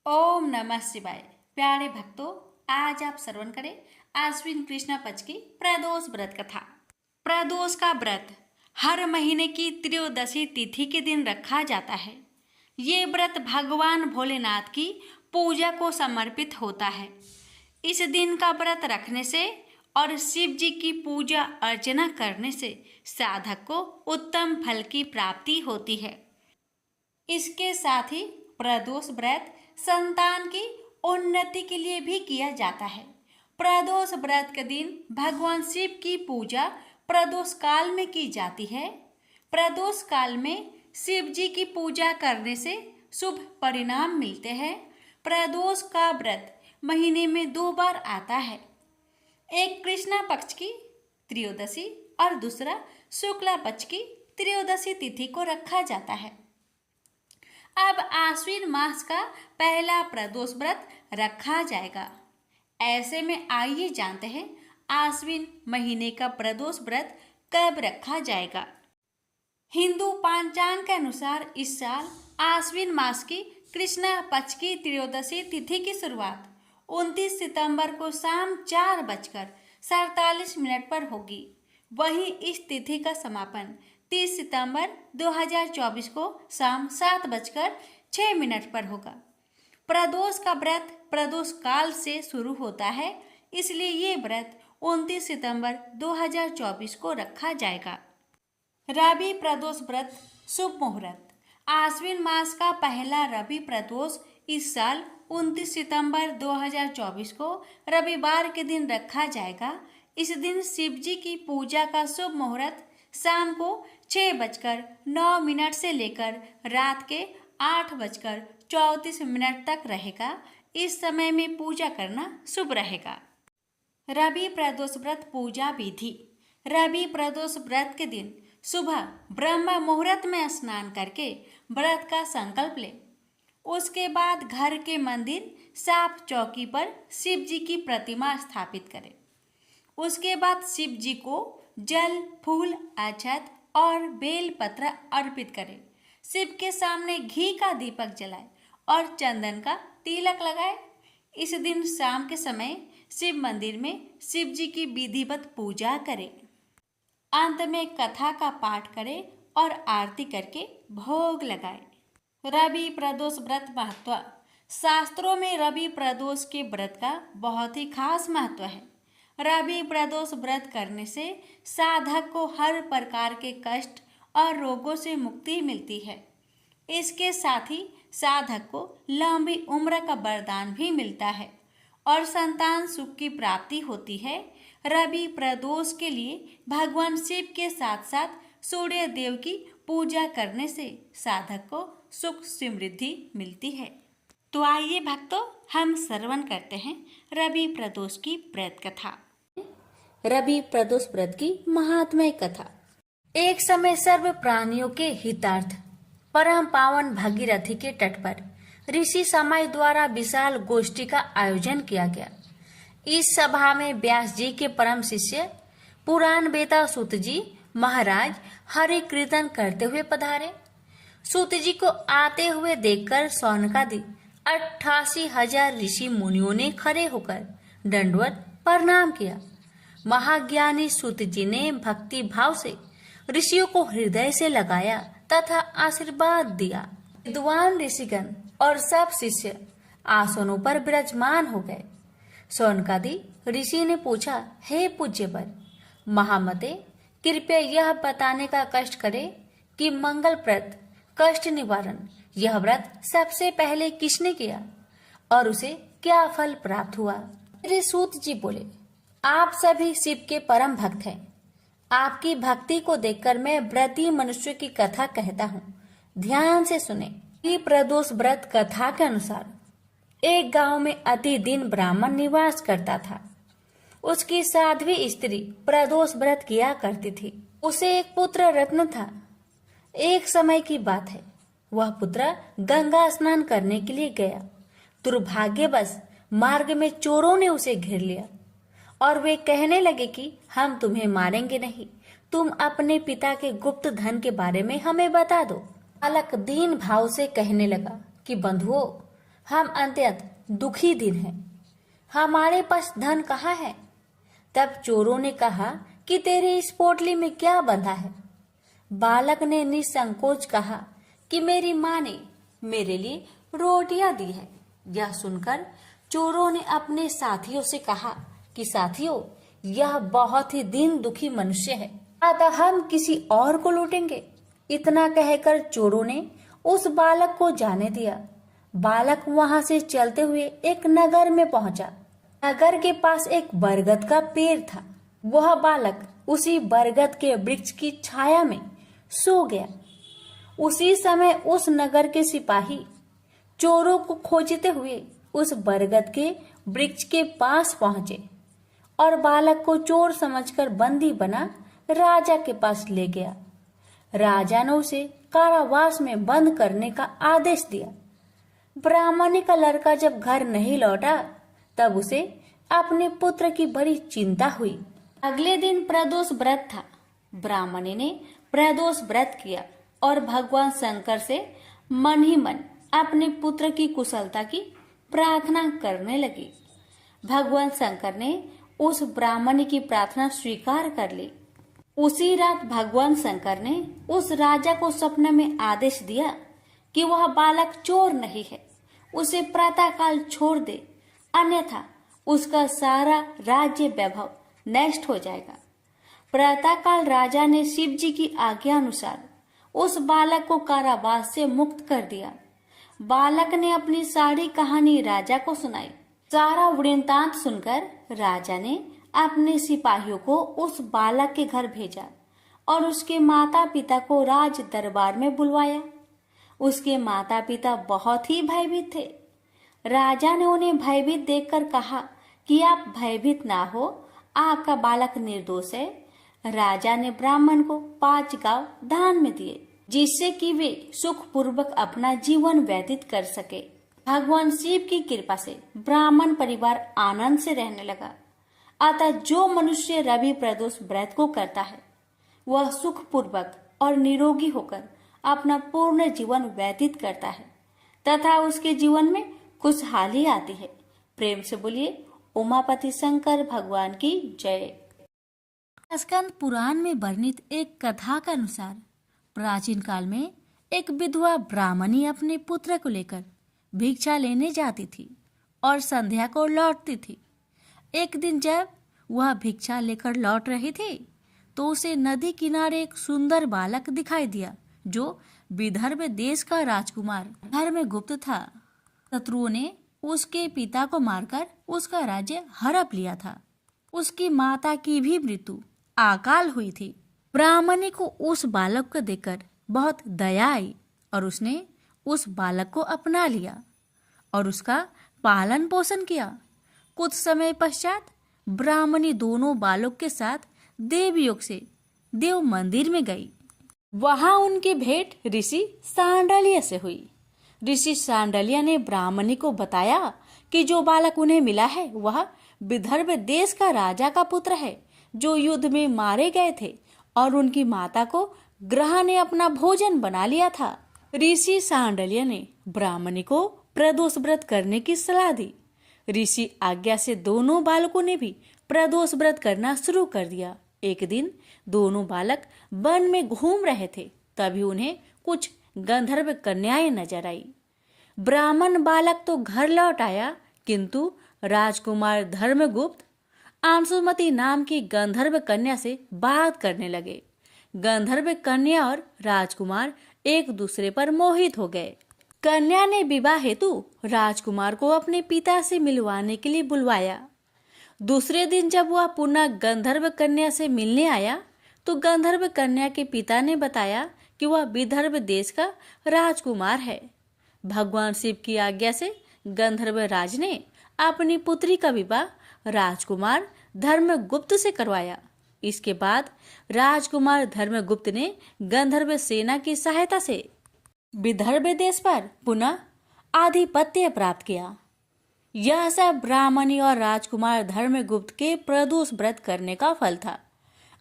ओम नमः शिवाय। प्यारे भक्तों, आज आप श्रवण करें आश्विन कृष्ण पक्ष की प्रदोष व्रत कथा। प्रदोष का व्रत हर महीने की त्रयोदशी तिथि के दिन रखा जाता है। ये व्रत भगवान भोलेनाथ की पूजा को समर्पित होता है। इस दिन का व्रत रखने से और शिव जी की पूजा अर्चना करने से साधक को उत्तम फल की प्राप्ति होती है। इसके साथ ही प्रदोष व्रत संतान की उन्नति के लिए भी किया जाता है। प्रदोष व्रत के दिन भगवान शिव की पूजा प्रदोष काल में की जाती है। प्रदोष काल में शिव जी की पूजा करने से शुभ परिणाम मिलते हैं। प्रदोष का व्रत महीने में 2 बार आता है। एक कृष्णा पक्ष की त्रयोदशी और दूसरा शुक्ला पक्ष की त्रयोदशी तिथि को रखा जाता है। अब आश्विन मास का पहला प्रदोष व्रत रखा जाएगा। ऐसे में आइए जानते हैं आश्विन महीने का प्रदोष व्रत कब रखा जाएगा। हिंदू पंचांग के अनुसार इस साल आश्विन मास की कृष्णा पक्ष की त्रयोदशी तिथि की शुरुआत 29 सितंबर को शाम 4:47 पर होगी। वहीं इस तिथि का समापन 30 सितंबर 2024 को शाम 7:06 पर होगा। प्रदोष का व्रत प्रदोष काल से शुरू होता है, इसलिए ये व्रत 29 सितंबर 2024 को रखा जाएगा। रवि प्रदोष व्रत शुभ मुहूर्त। आश्विन मास का पहला रवि प्रदोष इस साल 29 सितंबर 2024 को रविवार के दिन रखा जाएगा। इस दिन शिव जी की पूजा का शुभ मुहूर्त शाम को 6:09 से लेकर रात के 8:34 तक रहेगा। इस समय में पूजा करना शुभ रहेगा। रवि प्रदोष व्रत पूजा विधि। रवि प्रदोष व्रत के दिन सुबह ब्रह्म मुहूर्त में स्नान करके व्रत का संकल्प ले। उसके बाद घर के मंदिर साफ चौकी पर शिव जी की प्रतिमा स्थापित करें। उसके बाद शिव जी को जल, फूल, अक्षत और बेल पत्र अर्पित करें। शिव के सामने घी का दीपक जलाए और चंदन का तिलक लगाए। इस दिन शाम के समय शिव मंदिर में शिव जी की विधिवत पूजा करें। अंत में कथा का पाठ करें और आरती करके भोग लगाए। रवि प्रदोष व्रत महत्व। शास्त्रों में रवि प्रदोष के व्रत का बहुत ही खास महत्व है। रवि प्रदोष व्रत करने से साधक को हर प्रकार के कष्ट और रोगों से मुक्ति मिलती है। इसके साथ ही साधक को लंबी उम्र का वरदान भी मिलता है और संतान सुख की प्राप्ति होती है। रवि प्रदोष के लिए भगवान शिव के साथ साथ सूर्य देव की पूजा करने से साधक को सुख समृद्धि मिलती है। तो आइए भक्तों, हम श्रवण करते हैं रवि प्रदोष की व्रत कथा। रवि प्रदोष व्रत की महात्म्य कथा। एक समय सर्व प्राणियों के हितार्थ परम पावन भागीरथी के तट पर ऋषि समय द्वारा विशाल गोष्ठी का आयोजन किया गया। इस सभा में व्यास जी के परम शिष्य पुराण वेता सूत जी महाराज हरि कीर्तन करते हुए पधारे। सूत जी को आते हुए देखकर सौनकादि 88,000 ऋषि मुनियों ने खड़े होकर दंडवत प्रणाम किया। महाज्ञानी सूत जी ने भक्ति भाव से ऋषियों को हृदय से लगाया तथा आशीर्वाद दिया। विद्वान ऋषिगण और सब शिष्य आसनों पर विराजमान हो गए। सौनकादि ऋषि ने पूछा, हे पूज्यवर महामते, कृपया यह बताने का कष्ट करे कि मंगलप्रद कष्ट निवारण यह व्रत सबसे पहले किसने किया और उसे क्या फल प्राप्त हुआ। मेरे सूत जी बोले, आप सभी शिव के परम भक्त हैं। आपकी भक्ति को देखकर मैं व्रती मनुष्य की कथा कहता हूँ, ध्यान से सुने। प्रदोष व्रत कथा के अनुसार एक गांव में अति दीन ब्राह्मण निवास करता था। उसकी साध्वी स्त्री प्रदोष व्रत किया करती थी। उसे एक पुत्र रत्न था। एक समय की बात है, वह पुत्र गंगा स्नान करने के लिए गया। दुर्भाग्यवश मार्ग में चोरों ने उसे घेर लिया और वे कहने लगे कि हम तुम्हें मारेंगे नहीं, तुम अपने पिता के गुप्त धन के बारे में हमें बता दो। बालक दीन भाव से कहने लगा कि बंधुओं, हम अत्यंत दुखी दिन हैं। हमारे पास धन कहाँ है? तब चोरों ने कहा कि तेरे इस पोटली में क्या बंधा है? बालक ने निसंकोच कहा कि मेरी माँ ने मेरे लिए रोटियां दी है। यह सुनकर चोरों ने अपने साथियों से कहा कि साथियों, यह बहुत ही दीन दुखी मनुष्य है, अतः हम किसी और को लूटेंगे। इतना कहकर चोरों ने उस बालक को जाने दिया। बालक वहां से चलते हुए एक नगर में पहुंचा। नगर के पास एक बरगद का पेड़ था। वह बालक उसी बरगद के वृक्ष की छाया में सो गया। उसी समय उस नगर के सिपाही चोरों को खोजते हुए उस बरगद के वृक्ष के पास पहुंचे और बालक को चोर समझकर बंदी बना राजा के पास ले गया। राजा ने उसे कारावास में बंद करने का आदेश दिया। ब्राह्मणी का लड़का जब घर नहीं लौटा तब उसे अपने पुत्र की बड़ी चिंता हुई। अगले दिन प्रदोष व्रत था। ब्राह्मणी ने प्रदोष व्रत किया और भगवान शंकर से मन ही मन अपने पुत्र की कुशलता की प्रार्थना करने लगी। भगवान शंकर ने उस ब्राह्मणी की प्रार्थना स्वीकार कर ली। उसी रात भगवान शंकर ने उस राजा को सपने में आदेश दिया कि वह बालक चोर नहीं है, उसे प्रातःकाल छोड़ दे, अन्यथा उसका सारा राज्य वैभव नष्ट हो जाएगा। प्रातःकाल राजा ने शिव जी की आज्ञा अनुसार उस बालक को कारावास से मुक्त कर दिया। बालक ने अपनी सारी कहानी राजा को सुनाई। सारा वृत्तांत सुनकर राजा ने अपने सिपाहियों को उस बालक के घर भेजा और उसके माता पिता को राज दरबार में बुलवाया। उसके माता पिता बहुत ही भयभीत थे। राजा ने उन्हें भयभीत देखकर कहा कि आप भयभीत ना हो, आपका बालक निर्दोष है। राजा ने ब्राह्मण को 5 गांव दान में दिए, जिससे कि वे सुखपूर्वक अपना जीवन व्यतीत कर सके। भगवान शिव की कृपा से ब्राह्मण परिवार आनंद से रहने लगा। अतः जो मनुष्य रवि प्रदोष व्रत को करता है वह सुखपूर्वक और निरोगी होकर अपना पूर्ण जीवन व्यतीत करता है तथा उसके जीवन में खुशहाली आती है। प्रेम से बोलिए उमापति शंकर भगवान की जय। स्कंद पुराण में वर्णित एक कथा के अनुसार प्राचीन काल में एक विधवा ब्राह्मणी अपने पुत्र को लेकर भिक्षा लेने जाती थी और संध्या को लौटती थी। एक दिन जब वह भिक्षा लेकर लौट रही थी तो उसे नदी किनारे एक सुंदर बालक दिखाई दिया जो विदर्भ देश का राजकुमार धर्मगुप्त था। शत्रुओं ने उसके पिता को मारकर उसका राज्य हड़प लिया था। उसकी माता की भी मृत्यु अकाल हुई थी। ब्राह्मणी को उस बालक को देखकर बहुत दया आई और उसने उस बालक को अपना लिया और उसका पालन पोषण किया। कुछ समय पश्चात ब्राह्मणी दोनों बालक के साथ देवयोग से देव मंदिर में गई। वहां उनकी भेंट ऋषि सांडल्य से हुई। ऋषि सांडल्य ने ब्राह्मणी को बताया कि जो बालक उन्हें मिला है वह विदर्भ देश का राजा का पुत्र है जो युद्ध में मारे गए थे और उनकी माता को ग्रह ने अपना भोजन बना लिया था। ऋषि सांडल्य ने ब्राह्मणी को प्रदोष व्रत करने की सलाह दी। ऋषि आज्ञा से दोनों बालकों ने भी प्रदोष व्रत करना शुरू कर दिया। एक दिन दोनों बालक वन में घूम रहे थे, तभी उन्हें कुछ गंधर्व कन्याएं नजर आई। ब्राह्मण बालक तो घर लौट आया, किंतु राजकुमार धर्मगुप्त अंशुमति नाम की गंधर्व कन्या से बात करने लगे। गंधर्व कन्या और राजकुमार एक दूसरे पर मोहित हो गए। कन्या ने विवाह हेतु राजकुमार को अपने पिता से मिलवाने के लिए बुलवाया। दूसरे दिन जब वह पुनः गंधर्व कन्या से मिलने आया तो गंधर्व कन्या के पिता ने बताया कि वह विदर्भ देश का राजकुमार है। भगवान शिव की आज्ञा से गंधर्व राज ने अपनी पुत्री का विवाह राजकुमार धर्मगुप्त से करवाया। इसके बाद राजकुमार धर्मगुप्त ने गंधर्व सेना की सहायता से विदर्भ देश पर पुनः आधिपत्य प्राप्त किया। यह सब ब्राह्मणी और राजकुमार धर्मगुप्त के प्रदोष व्रत करने का फल था।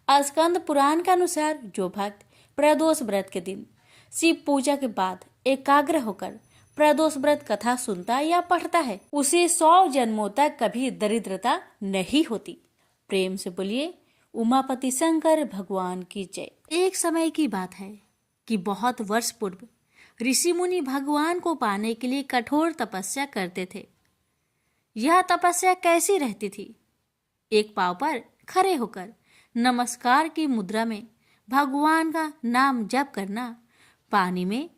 स्कंद पुराण के अनुसार जो भक्त प्रदोष व्रत के दिन शिव पूजा के बाद एकाग्र होकर प्रदोष व्रत कथा सुनता या पढ़ता है उसे 100 जन्मों तक कभी दरिद्रता नहीं होती। प्रेम से बोलिए उमापति शंकर भगवान की जय। एक समय की बात है कि बहुत वर्ष पूर्व ऋषि मुनि भगवान को पाने के लिए कठोर तपस्या करते थे। यह तपस्या कैसी रहती थी? एक पांव पर खड़े होकर नमस्कार की मुद्रा में भगवान का नाम जप करना, पानी में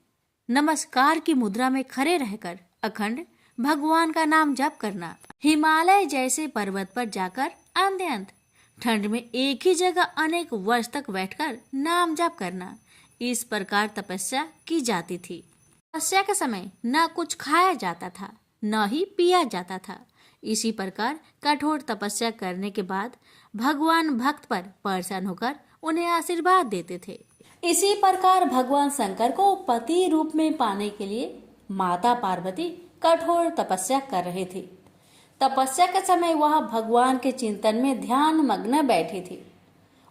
नमस्कार की मुद्रा में खड़े रहकर अखंड भगवान का नाम जप करना, हिमालय जैसे पर्वत पर जाकर अंत ठंड में एक ही जगह अनेक वर्ष तक बैठकर नाम जप करना, इस प्रकार तपस्या की जाती थी। तपस्या के समय न कुछ खाया जाता था न ही पिया जाता था। इसी प्रकार कठोर तपस्या करने के बाद भगवान भक्त पर प्रसन्न होकर उन्हें आशीर्वाद देते थे। इसी प्रकार भगवान शंकर को पति रूप में पाने के लिए माता पार्वती कठोर तपस्या कर रही थी। तपस्या के समय वह भगवान के चिंतन में ध्यान मग्न बैठी थी।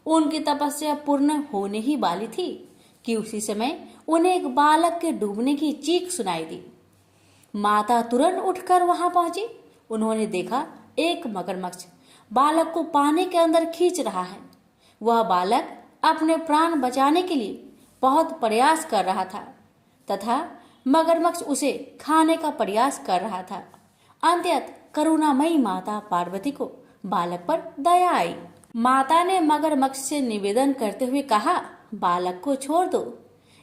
उनकी तपस्या पूर्ण होने ही वाली थी कि उसी समय उन्हें एक बालक के डूबने की चीख सुनाई दी। माता तुरंत उठकर वहां पहुंची। उन्होंने देखा एक मगरमच्छ बालक को पानी के अंदर खींच रहा है। वह बालक अपने प्राण बचाने के लिए बहुत प्रयास कर रहा था तथा मगरमच्छ उसे खाने का प्रयास कर रहा था। अंततः करुणामयी माता पार्वती को बालक पर दया आई। माता ने मगरमच्छ से निवेदन करते हुए कहा, बालक को छोड़ दो,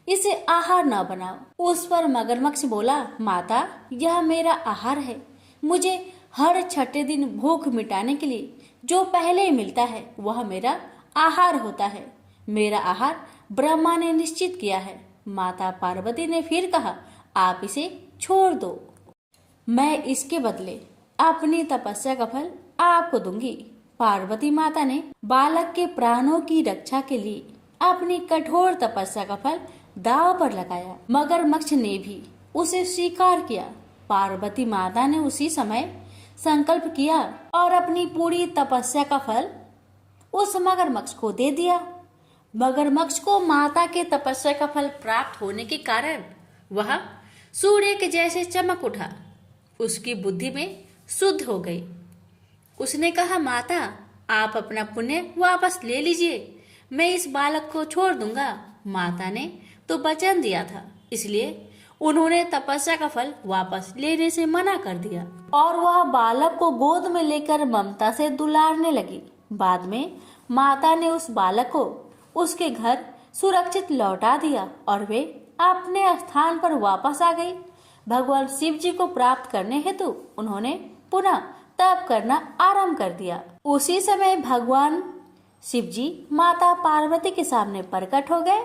इसे आहार न बनाओ। उस पर मगरमच्छ बोला, माता यह मेरा आहार है। मुझे हर छठे दिन भूख मिटाने के लिए जो पहले मिलता है वह मेरा आहार होता है। मेरा आहार ब्रह्मा ने निश्चित किया है। माता पार्वती ने फिर कहा, आप इसे छोड़ दो, मैं इसके बदले अपनी तपस्या का फल आपको दूंगी। पार्वती माता ने बालक के प्राणों की रक्षा के लिए अपनी कठोर तपस्या का फल दांव पर लगाया। मगरमच्छ ने भी उसे स्वीकार किया। पार्वती माता ने उसी समय संकल्प किया और अपनी पूरी तपस्या का फल उस मगरमच्छ को दे दिया। मगरमच्छ को माता के तपस्या का फल प्राप्त होने के कारण वह सूर्य के जैसे चमक उठा। उसकी बुद्धि में शुद्ध हो गई। उसने कहा, माता आप अपना पुण्य वापस ले लीजिए, मैं इस बालक को छोड़ दूंगा। माता ने तो वचन दिया था, इसलिए उन्होंने तपस्या का फल वापस लेने से मना कर दिया और वह बालक को गोद में लेकर ममता से दुलारने लगी। बाद में माता ने उस बालक को उसके घर सुरक्षित लौटा दिया और वे अपने स्थान पर वापस आ गई। भगवान शिव जी को प्राप्त करने हेतु उन्होंने पुनः तप करना आरंभ कर दिया। उसी समय भगवान शिव जी माता पार्वती के सामने प्रकट हो गए।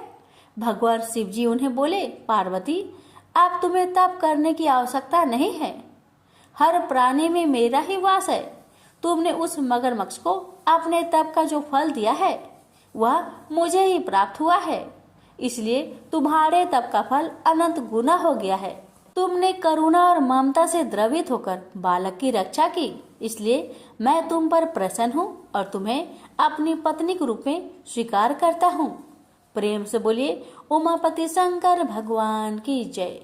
भगवान शिव जी उन्हें बोले, पार्वती अब तुम्हें तप करने की आवश्यकता नहीं है। हर प्राणी में मेरा ही वास है। तुमने उस मगरमच्छ को अपने तप का जो फल दिया है वह मुझे ही प्राप्त हुआ है, इसलिए तुम्हारे तप का फल अनंत गुना हो गया है। तुमने करुणा और ममता से द्रवित होकर बालक की रक्षा की, इसलिए मैं तुम पर प्रसन्न हूँ और तुम्हें अपनी पत्नी के रूप में स्वीकार करता हूँ। प्रेम से बोलिए उमापति शंकर भगवान की जय।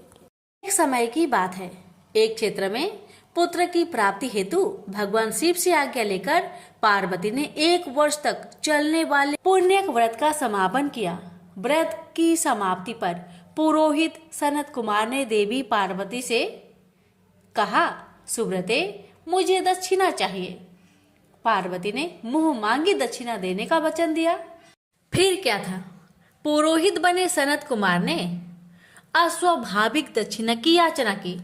एक समय की बात है, एक क्षेत्र में पुत्र की प्राप्ति हेतु भगवान शिव से आज्ञा लेकर पार्वती ने 1 वर्ष तक चलने वाले पुण्य व्रत का समापन किया। व्रत की समाप्ति पर पुरोहित सनत कुमार ने देवी पार्वती से कहा, सुब्रते मुझे दक्षिणा चाहिए। पार्वती ने मुंह मांगी दक्षिणा देने का वचन दिया। फिर क्या था, पुरोहित बने सनत कुमार ने अस्वाभाविक दक्षिणा की याचना की।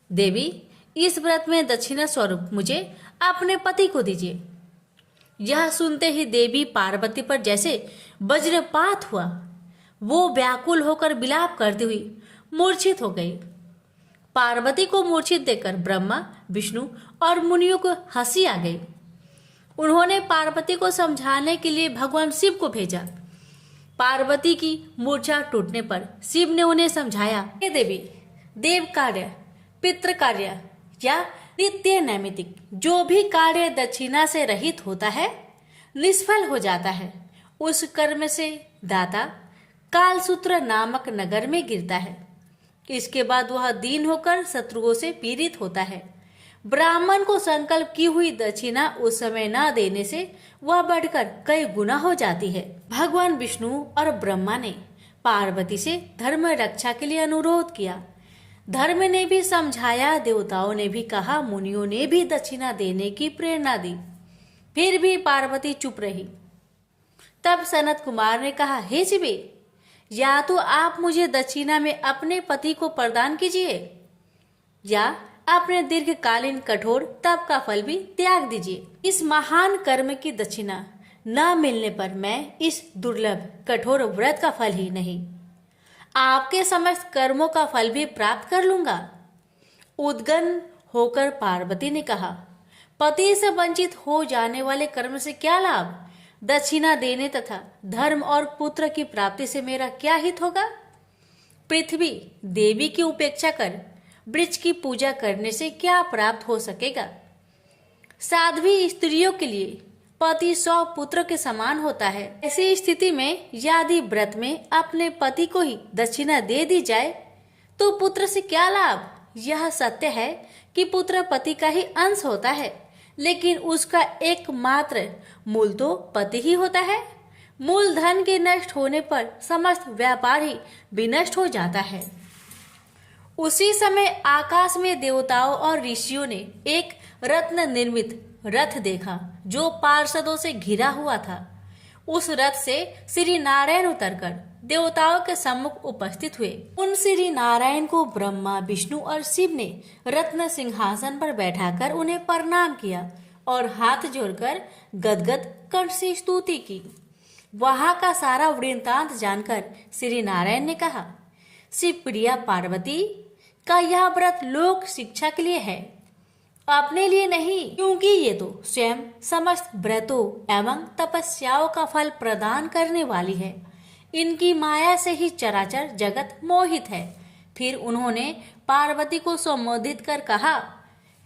देवी इस व्रत में दक्षिणा स्वरूप मुझे अपने पति को दीजिए। यह सुनते ही देवी पार्वती पर जैसे वज्रपात हुआ। वो व्याकुल होकर विलाप करती हुई मूर्छित हो गई। पार्वती को मूर्छित देखकर ब्रह्मा, विष्णु और मुनियों को हंसी आ गई। उन्होंने पार्वती को समझाने के लिए भगवान शिव को भेजा। पार्वती की मूर्छा टूटने पर शिव ने उन्हें समझाया, हे देवी, देव कार्य, पितृ कार्य या नित्य नैमित्तिक जो भी कार्य दक्षिणा से रहित होता है निष्फल हो जाता है। उस कर्म से दाता कालसूत्र नामक नगर में गिरता है। इसके बाद वह दीन होकर शत्रुओं से पीड़ित होता है। ब्राह्मण को संकल्प की हुई दक्षिणा उस समय न देने से वह बढ़कर कई गुना हो जाती है। भगवान विष्णु और ब्रह्मा ने पार्वती से धर्म रक्षा के लिए अनुरोध किया। धर्म ने भी समझाया, देवताओं ने भी कहा, मुनियों ने भी दक्षिणा देने की प्रेरणा दी, फिर भी पार्वती चुप रही। तब सनत कुमार ने कहा, हे शिवे, या तो आप मुझे दक्षिणा में अपने पति को प्रदान कीजिए या अपने दीर्घकालीन कठोर तप का फल भी त्याग दीजिए। इस महान कर्म की दक्षिणा न मिलने पर मैं इस दुर्लभ कठोर व्रत का फल ही नहीं, आपके समस्त कर्मों का फल भी प्राप्त कर लूंगा। उद्गन होकर पार्वती ने कहा, पति से वंचित हो जाने वाले कर्म से क्या लाभ? दक्षिणा देने तथा धर्म और पुत्र की प्राप्ति से मेरा क्या हित होगा? पृथ्वी देवी की उपेक्षा कर वृक्ष की पूजा करने से क्या प्राप्त हो सकेगा? साध्वी स्त्रियों के लिए पति 100 पुत्र के समान होता है। ऐसी स्थिति में यदि व्रत में अपने पति को ही दक्षिणा दे दी जाए तो पुत्र से क्या लाभ? यह सत्य है कि पुत्र पति का ही अंश होता है, लेकिन उसका एकमात्र मूल तो पति ही होता है। मूल धन के नष्ट होने पर समस्त व्यापार ही विनष्ट हो जाता है। उसी समय आकाश में देवताओं और ऋषियों ने एक रत्न निर्मित रथ देखा जो पार्षदों से घिरा हुआ था। उस रथ से श्री नारायण उतरकर देवताओं के सम्मुख उपस्थित हुए। उन श्री नारायण को ब्रह्मा, विष्णु और शिव ने रत्न सिंहासन पर बैठाकर उन्हें प्रणाम किया और हाथ जोड़कर गदगद कंठ से स्तुति की। वहां का सारा वृत्तांत जानकर श्री नारायण ने कहा, शिव प्रिया पार्वती का यह व्रत लोक शिक्षा के लिए है, अपने लिए नहीं, क्योंकि ये तो स्वयं समस्त व्रतों एवं तपस्याओं का फल प्रदान करने वाली है। इनकी माया से ही चराचर जगत मोहित है। फिर उन्होंने पार्वती को संबोधित कर कहा,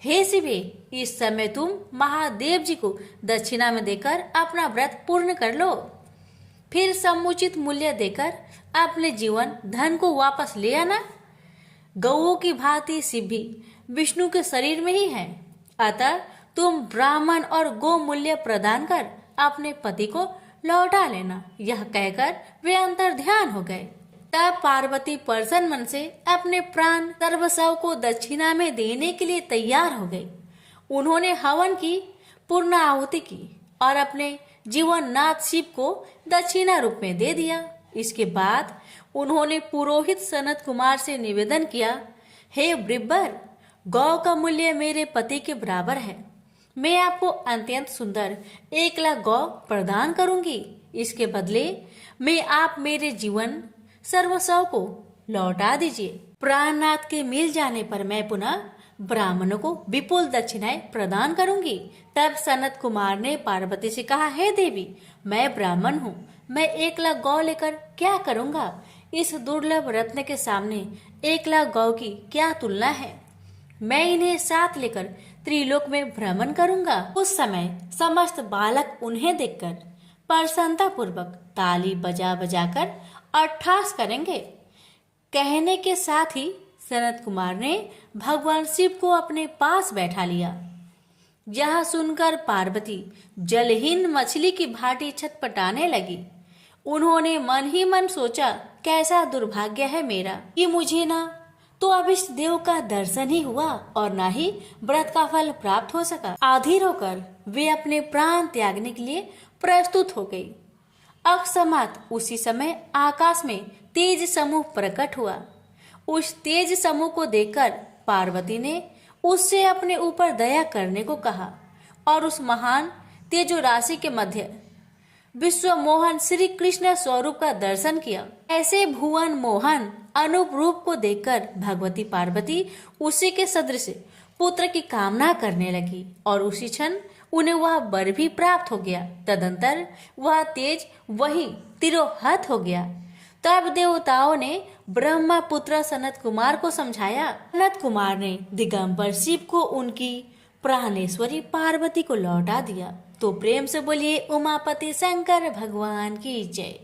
हे शिवे, इस समय तुम महादेव जी को दक्षिणा में देकर अपना व्रत पूर्ण कर लो। फिर समुचित मूल्य देकर अपने जीवन धन को वापस ले आना। गौओं की भांति शिव भी विष्णु के शरीर में ही है, अतः तुम ब्राह्मण और गो मूल्य प्रदान कर अपने पति को लौटा लेना। यह कहकर वे अंतर ध्यान हो गए। तब पार्वती प्रसन्न मन से अपने प्राण सर्वस्व को दक्षिणा में देने के लिए तैयार हो गई। उन्होंने हवन की पूर्ण आहुति की और अपने जीवन नाथ शिव को दक्षिणा रूप में दे दिया। इसके बाद उन्होंने पुरोहित सनत कुमार से निवेदन किया, हे ब्रिब्बर, गौ का मूल्य मेरे पति के बराबर है। मैं आपको अत्यंत सुंदर 1 लाख गौ प्रदान करूंगी। इसके बदले में आप मेरे जीवन सर्वस्व को लौटा दीजिए। प्राणनाथ के मिल जाने पर मैं पुनः ब्राह्मणों को विपुल दक्षिणाएं प्रदान करूंगी। तब सनत कुमार ने पार्वती से कहा, हे देवी, मैं ब्राह्मण हूँ, मैं 1 लाख गौ लेकर क्या करूंगा? इस दुर्लभ रत्न के सामने 1 लाख गौ की क्या तुलना है? मैं इन्हें साथ लेकर त्रिलोक में भ्रमण करूंगा। उस समय समस्त बालक उन्हें देखकर प्रसन्नता पूर्वक ताली बजा बजाकर अट्ठास करेंगे। कहने के साथ ही सनत कुमार ने भगवान शिव को अपने पास बैठा लिया। यह सुनकर पार्वती जलहीन मछली की भांति छटपटाने लगी। उन्होंने मन ही मन सोचा, कैसा दुर्भाग्य है मेरा कि मुझे ना तो अभिष्ट देव का दर्शन ही हुआ और ना ही व्रत का फल प्राप्त हो सका। आधीर होकर वे अपने प्राण त्यागने के लिए प्रस्तुत हो गई। अकस्मात उसी समय आकाश में तेज समूह प्रकट हुआ। उस तेज समूह को देखकर पार्वती ने उससे अपने ऊपर दया करने को कहा और उस महान तेजो राशि के मध्य विश्व मोहन श्री कृष्ण स्वरूप का दर्शन किया। ऐसे भुवन मोहन अनूप रूप को देखकर भगवती पार्वती उसी के सदृश पुत्र की कामना करने लगी और उसी क्षण उन्हें वह वर भी प्राप्त हो गया। तदंतर वह तेज वही तिरोहत हो गया। तब देवताओं ने ब्रह्मा पुत्र सनत कुमार को समझाया। सनत कुमार ने दिगंबर शिव को उनकी प्राणेश्वरी पार्वती को लौटा दिया। तो प्रेम से बोलिए उमापति शंकर भगवान की जय।